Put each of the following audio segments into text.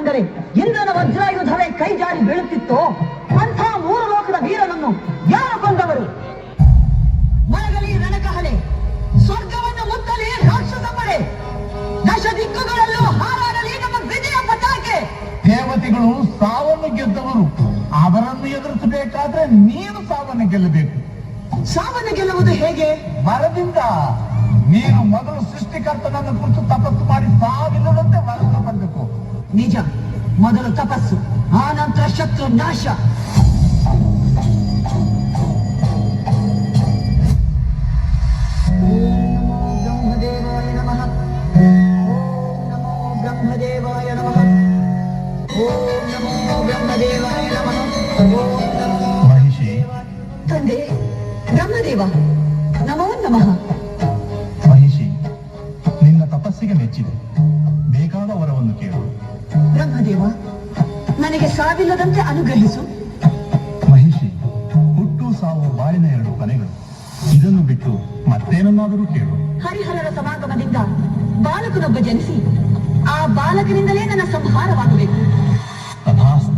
ಕಂಡರೆ ಇಂದ್ರನ ವಜ್ರಾಯುಧವೇ ಕೈ ಜಾರಿ ಬೀಳುತ್ತಿತ್ತೋ ಅಂಥ ಮೂರು ಲೋಕದ ವೀರನನ್ನು ಯಾರು ಕೊಂದವರು? ಮರಗಲಿ ರಣಕಹಳೆ, ಸ್ವರ್ಗವನ್ನು ಮುತ್ತಲಿ ರಾಕ್ಷಸ ಪಡೆ, ದಶ ದಿಕ್ಕುಗಳಲ್ಲೂ ಹಾರಾಡಲಿ ನಮ್ಮ ವಿಜಯ ಪತಾಕೆ. ದೇವತೆಗಳು ಸಾವನ್ನು ಗೆದ್ದವರು, ಅವರನ್ನು ಎದುರಿಸಬೇಕಾದ್ರೆ ನೀನು ಸಾವನ್ನು ಗೆಲ್ಲಬೇಕು. ಸಾವನ್ನು ಗೆಲ್ಲುವುದು ಹೇಗೆ? ವರದಿಂದ. ನೀನು ಮೊದಲು ಸೃಷ್ಟಿಕರ್ತನನ್ನು ಕುರಿತು ತಪಸ್ಸು ಮಾಡಿ ಸಾವಿಲ್ಲದಂತೆ ವರವನ್ನು ಪಡೆಯಬೇಕು. ನಿಜ, ಮೊದಲು ತಪಸ್ಸು, ಆ ನಂತರ ಶತ್ರು ನಾಶ. ಬ್ರಹ್ಮದೇವಾಯ ನಮಃ. ಓಂ ನಮೋ ಬ್ರಹ್ಮದೇವಾಯ ನಮಃ. ಓಂ ನಮೋ ಬ್ರಹ್ಮದೇವಾಯ ನಮಃ. ಓಂ ನಮೋ ಮಹಿಷಿ. ತಂದೆ ಬ್ರಹ್ಮದೇವ, ನಮೋ ನಮಃ. ಮಹಿಷಿ, ನಿನ್ನ ತಪಸ್ಸಿಗೆ ಮೆಚ್ಚಿದೆ. ಬೇಕಾದ ವರವನ್ನು ಕೇಳು. ಬ್ರಹ್ಮದೇವ, ನನಗೆ ಸಾವಿಲ್ಲದಂತೆ ಅನುಗ್ರಹಿಸು. ಮಹಿಷಿ, ಹುಟ್ಟು ಸಾವು ಬಾಳಿನ ಎರಡು ಕೊನೆಗಳು. ಇದನ್ನು ಬಿಟ್ಟು ಮತ್ತೇನನ್ನಾದರೂ ಕೇಳು. ಹರಿಹರರ ಸಮಾಗಮದಿಂದ ಬಾಲಕನೊಬ್ಬ ಜನಿಸಿ ಆ ಬಾಲಕನಿಂದಲೇ ನನ್ನ ಸಂಹಾರವಾಗಬೇಕು. ತಥಾಸ್ತು.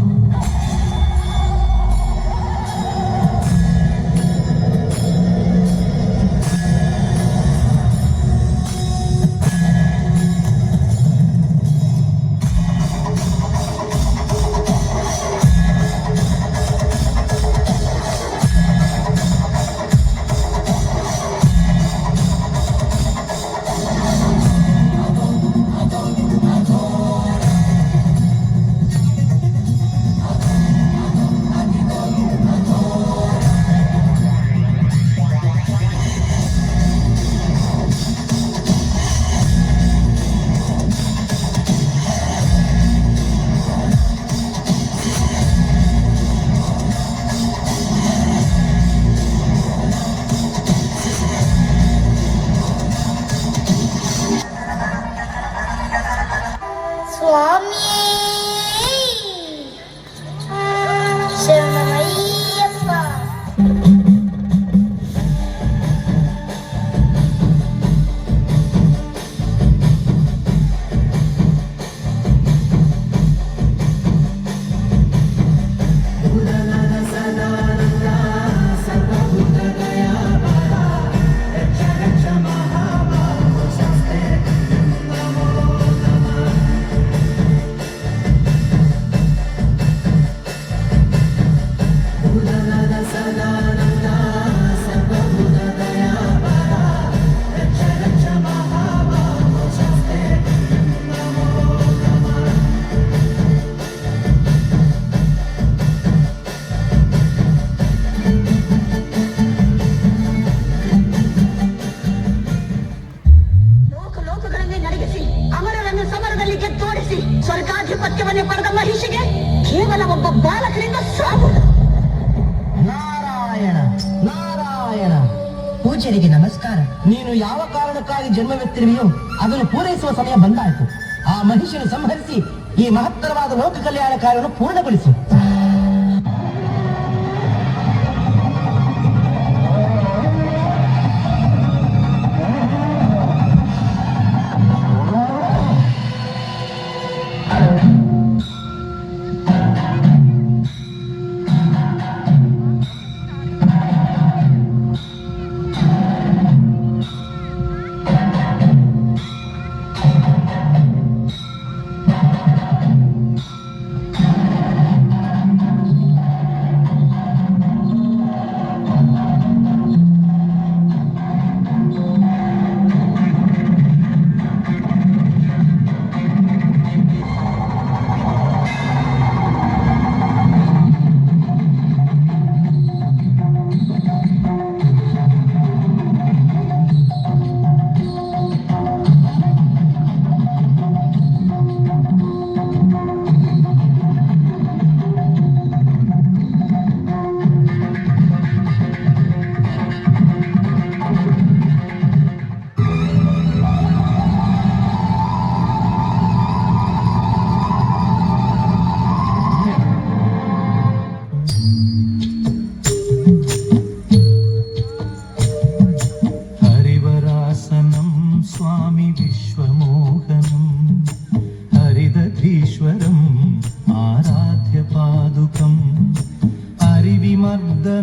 ಸ್ವರ್ಗಾಧಿಪತ್ಯವನ್ನೇ ಪಡೆದ ಮಹಿಷಿಗೆ ಕೇವಲ ಒಬ್ಬ ಬಾಲಕರಿಂದ ಸಾವು. ನಾರಾಯಣ ನಾರಾಯಣ. ಪೂಜ್ಯರಿಗೆ ನಮಸ್ಕಾರ. ನೀನು ಯಾವ ಕಾರಣಕ್ಕಾಗಿ ಜನ್ಮವೆತ್ತಿರುವೆಯೋ ಅದನ್ನು ಪೂರೈಸುವ ಸಮಯ ಬಂದಾಯಿತು. ಆ ಮಹಿಷನ್ನು ಸಂಹರಿಸಿ ಈ ಮಹತ್ತರವಾದ ಲೋಕ ಕಲ್ಯಾಣ ಕಾರ್ಯವನ್ನು ಪೂರ್ಣಗೊಳಿಸು.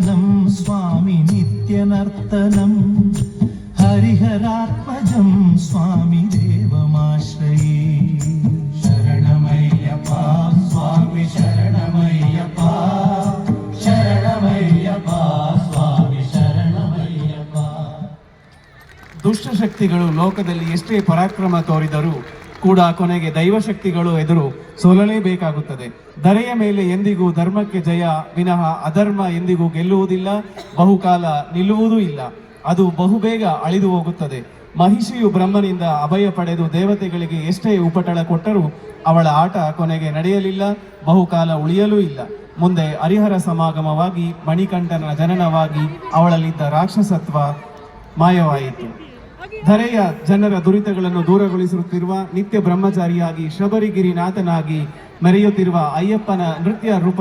जीवनं स्वामि नित्यनर्तनं हरिहरात्मजं स्वामि देवमाश्रये शरणमय्यप्प स्वामि शरणमय्यप्प शरणमय्यप्प स्वामि शरणमय्यप्प ದುಷ್ಟಶಕ್ತಿಗಳು ಲೋಕದಲ್ಲಿ ಎಷ್ಟೇ ಪರಾಕ್ರಮ ತೋರಿದರೂ ಕೂಡ ಕೊನೆಗೆ ದೈವಶಕ್ತಿಗಳು ಎದುರು ಸೋಲಲೇಬೇಕಾಗುತ್ತದೆ. ಧರೆಯ ಮೇಲೆ ಎಂದಿಗೂ ಧರ್ಮಕ್ಕೆ ಜಯ ವಿನಃ ಅಧರ್ಮ ಎಂದಿಗೂ ಗೆಲ್ಲುವುದಿಲ್ಲ, ಬಹುಕಾಲ ನಿಲ್ಲುವುದೂ ಇಲ್ಲ. ಅದು ಬಹುಬೇಗ ಅಳಿದು ಹೋಗುತ್ತದೆ. ಮಹಿಷಿಯು ಬ್ರಹ್ಮನಿಂದ ಅಭಯ ಪಡೆದು ದೇವತೆಗಳಿಗೆ ಎಷ್ಟೇ ಉಪಟಳ ಕೊಟ್ಟರೂ ಅವಳ ಆಟ ಕೊನೆಗೆ ನಡೆಯಲಿಲ್ಲ, ಬಹುಕಾಲ ಉಳಿಯಲೂ ಇಲ್ಲ. ಮುಂದೆ ಹರಿಹರ ಸಮಾಗಮವಾಗಿ ಮಣಿಕಂಠನ ಜನನವಾಗಿ ಅವಳಲ್ಲಿದ್ದ ರಾಕ್ಷಸತ್ವ ಮಾಯವಾಯಿತು. ಧರೆಯ ಜನರ ದುರಿತಗಳನ್ನು ದೂರಗೊಳಿಸುತ್ತಿರುವ ನಿತ್ಯ ಬ್ರಹ್ಮಚಾರಿಯಾಗಿ ಶಬರಿಗಿರಿನಾಥನಾಗಿ ಮೆರೆಯುತ್ತಿರುವ ಅಯ್ಯಪ್ಪನ ನೃತ್ಯ ರೂಪ